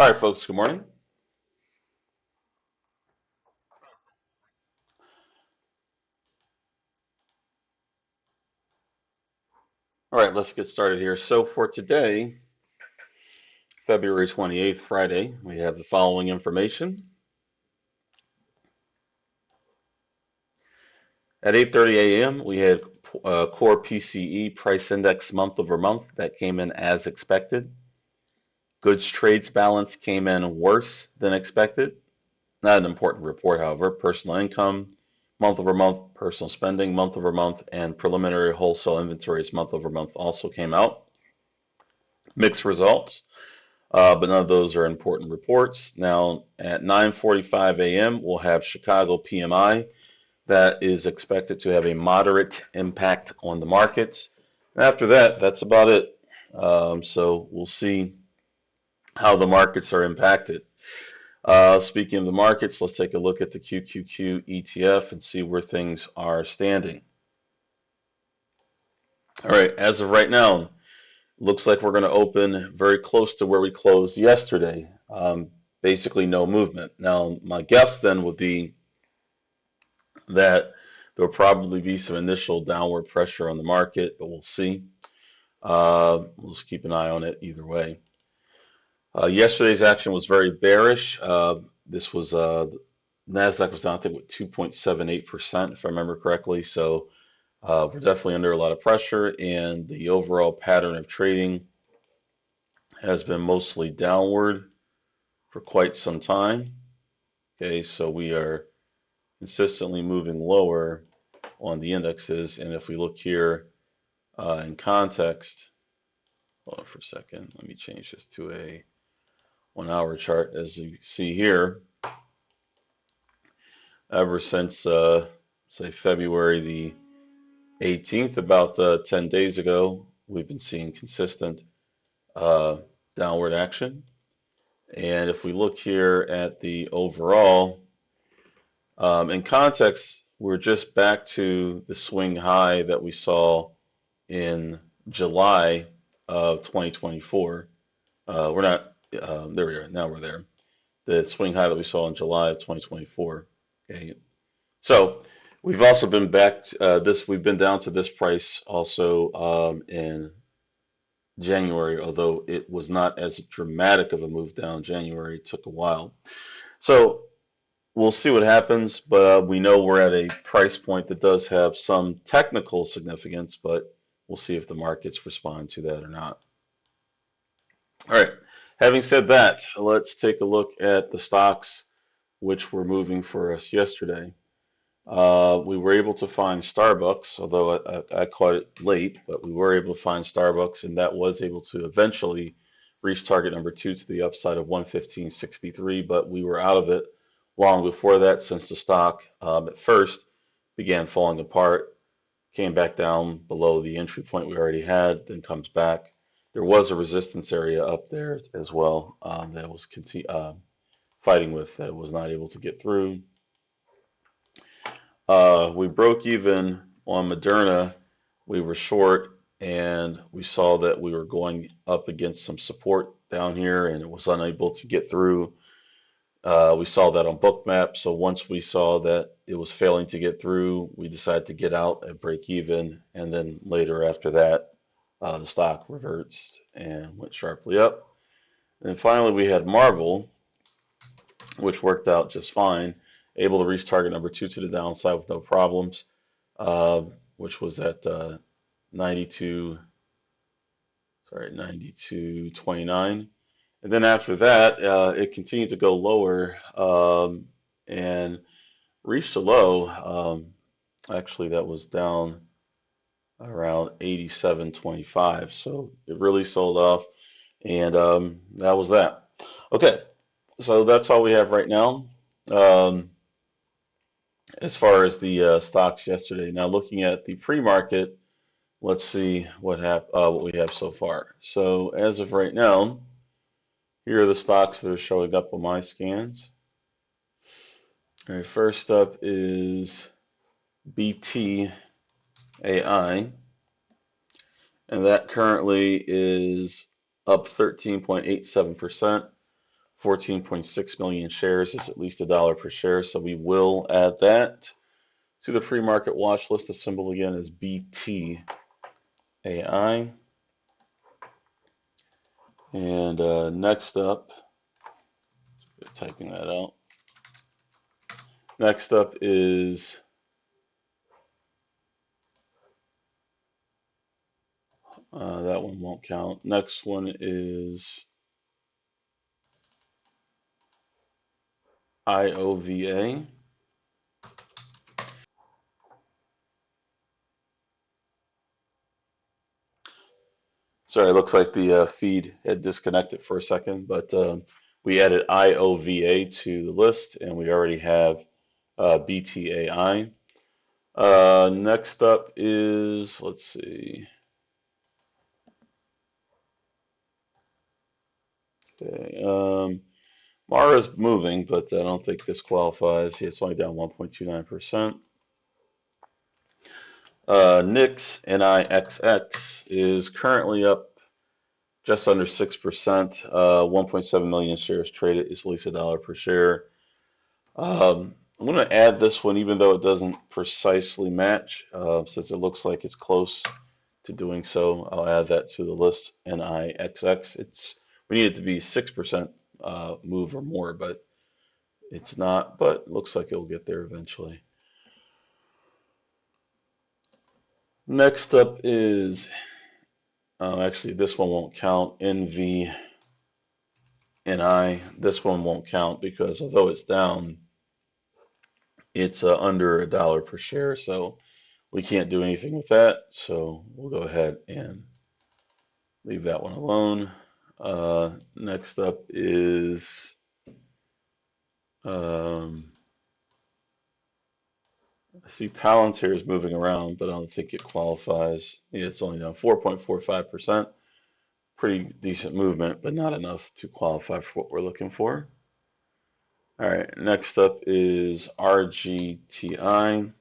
All right, folks, good morning. All right, let's get started here. So for today, February 28th, Friday, we have the following information. At 8:30 a.m., we had core PCE price index month over month that came in as expected. Goods trades balance came in worse than expected. Not an important report, however. Personal income, month over month, personal spending, month over month, and preliminary wholesale inventories month over month also came out. Mixed results. But none of those are important reports. Now, at 9:45 a.m., we'll have Chicago PMI. That is expected to have a moderate impact on the markets. After that, that's about it. So we'll see how the markets are impacted. Speaking of the markets, let's take a look at the QQQ ETF and see where things are standing. All right, as of right now, looks like we're going to open very close to where we closed yesterday. Basically, no movement. Now, my guess then would be that there will probably be some initial downward pressure on the market, but we'll see. We'll just keep an eye on it either way. Yesterday's action was very bearish. This was Nasdaq was down, I think, with 2.78%, if I remember correctly. So we're definitely under a lot of pressure, and the overall pattern of trading has been mostly downward for quite some time. Okay, so we are consistently moving lower on the indexes. And if we look here in context, hold on for a second, let me change this to a 1 hour chart. As you see here, ever since, say, February the 18th, about 10 days ago, we've been seeing consistent downward action. And if we look here at the overall, in context, we're just back to the swing high that we saw in July of 2024. We're not, there we are, now we're there. The swing high that we saw in July of 2024. Okay. So we've also been back to, we've been down to this price also in January, although it was not as dramatic of a move down. January took a while. So we'll see what happens, but we know we're at a price point that does have some technical significance, but we'll see if the markets respond to that or not. All right. Having said that, let's take a look at the stocks which were moving for us yesterday. We were able to find Starbucks, although I caught it late, but we were able to find Starbucks, and that was able to eventually reach target number two to the upside of 115.63, but we were out of it long before that since the stock at first began falling apart, came back down below the entry point we already had, then comes back. There was a resistance area up there as well that was fighting with that was not able to get through. We broke even on Moderna. We were short, and we saw that we were going up against some support down here, and it was unable to get through. We saw that on Bookmap. So once we saw that it was failing to get through, we decided to get out at break even, and then later after that, the stock reverts and went sharply up. And finally, we had Marvel, which worked out just fine, able to reach target number two to the downside with no problems, which was at 92, 92.29. And then after that, it continued to go lower and reached a low. Actually, that was down around 87.25. So it really sold off, and that was that. Okay, so that's all we have right now. Um, as far as the stocks yesterday. Now looking at the pre-market, let's see what we have so far. So as of right now, here are the stocks that are showing up on my scans. All right, first up is BTAI, and that currently is up 13.87%, 14.6 million shares is at least $1 per share, so we will add that to the pre-market watch list. The symbol again is BTAI. And next up, typing that out. Next up is that one won't count. Next one is IOVA. Sorry, it looks like the feed had disconnected for a second, but we added IOVA to the list, and we already have BTAI. Next up is, let's see. Okay, Mara's moving, but I don't think this qualifies. Yeah, it's only down 1.29%. NIX, NIXX, is currently up just under 6%. 1.7 million shares traded is at least $1 per share. I'm going to add this one, even though it doesn't precisely match, since it looks like it's close to doing so. I'll add that to the list. NIXX. We need it to be 6% move or more, but it's not. But it looks like it'll get there eventually. Next up is actually this one won't count. NVNI. This one won't count because although it's down, it's under $1 per share, so we can't do anything with that. So we'll go ahead and leave that one alone. Next up is I see Palantir is moving around, but I don't think it qualifies. Yeah, it's only down 4.45%. Pretty decent movement, but not enough to qualify for what we're looking for. All right, next up is RGTI,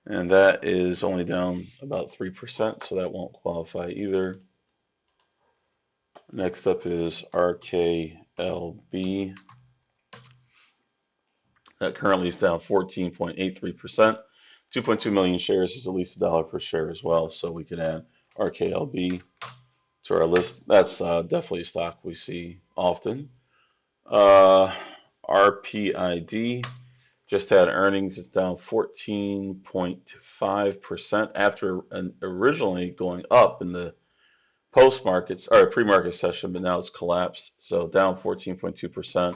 and that is only down about 3%, so that won't qualify either. Next up is RKLB. That currently is down 14.83%. 2.2 million shares is at least $1 per share as well, so we can add RKLB to our list. That's definitely a stock we see often. RPID just had earnings. It's down 14.5% after originally going up in the post-markets or pre-market session, but now it's collapsed. So down 14.2%.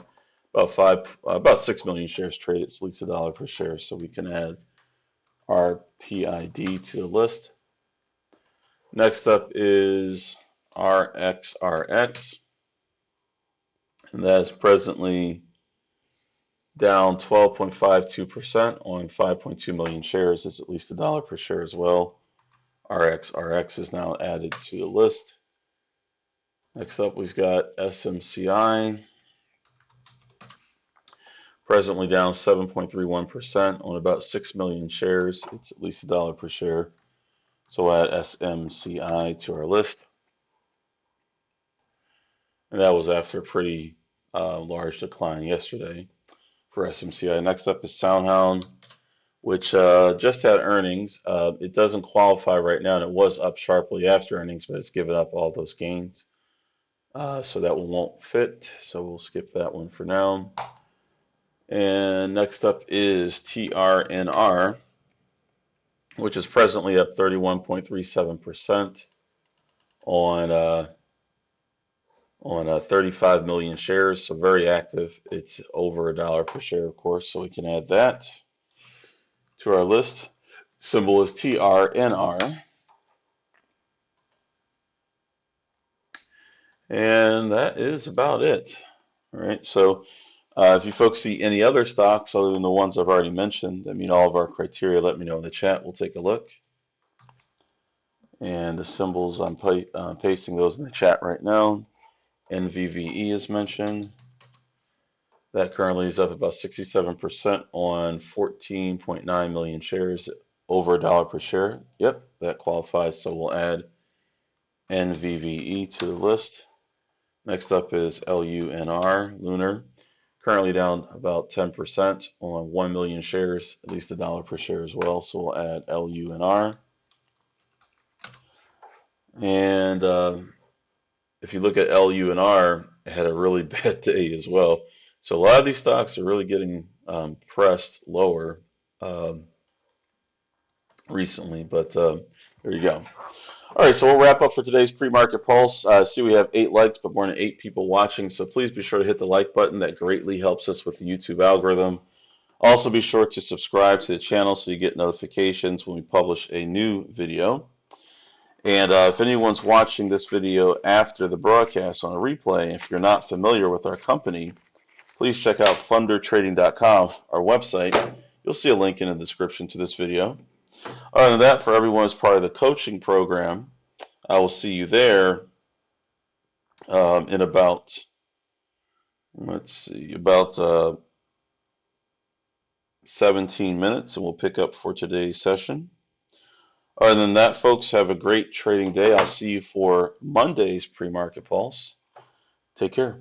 About 6 million shares traded. It's at least $1 per share, so we can add RPID to the list. Next up is RXRX, and that is presently down 12.52% on 5.2 million shares. It's at least $1 per share as well. RXRX is now added to the list. Next up, we've got SMCI. Presently down 7.31% on about 6 million shares. It's at least $1 per share. So we'll add SMCI to our list. And that was after a pretty large decline yesterday for SMCI. Next up is SoundHound, which just had earnings. It doesn't qualify right now, and it was up sharply after earnings, but it's given up all those gains. So that one won't fit. So we'll skip that one for now. And next up is TRNR, which is presently up 31.37% on 35 million shares, so very active. It's over $1 per share, of course, so we can add that to our list. Symbol is TRNR. And that is about it. All right, so if you folks see any other stocks other than the ones I've already mentioned that meet all of our criteria, let me know in the chat. We'll take a look. And the symbols, I'm pasting those in the chat right now. NVVE is mentioned. That currently is up about 67% on 14.9 million shares, over $1 per share. Yep, that qualifies, so we'll add NVVE to the list. Next up is LUNR, Lunar, currently down about 10% on 1 million shares, at least $1 per share as well. So we'll add LUNR. And if you look at LUNR, it had a really bad day as well. So a lot of these stocks are really getting pressed lower recently, but there you go. All right, so we'll wrap up for today's pre-market pulse. See, we have 8 likes, but more than 8 people watching, so please be sure to hit the like button. That greatly helps us with the YouTube algorithm. Also, be sure to subscribe to the channel so you get notifications when we publish a new video. And if anyone's watching this video after the broadcast on a replay, if you're not familiar with our company, please check out fundertrading.com, our website. You'll see a link in the description to this video. Other than that, for everyone as part of the coaching program, I will see you there in about, let's see, about 17 minutes, and we'll pick up for today's session. Other than that, folks, have a great trading day. I'll see you for Monday's pre-market pulse. Take care.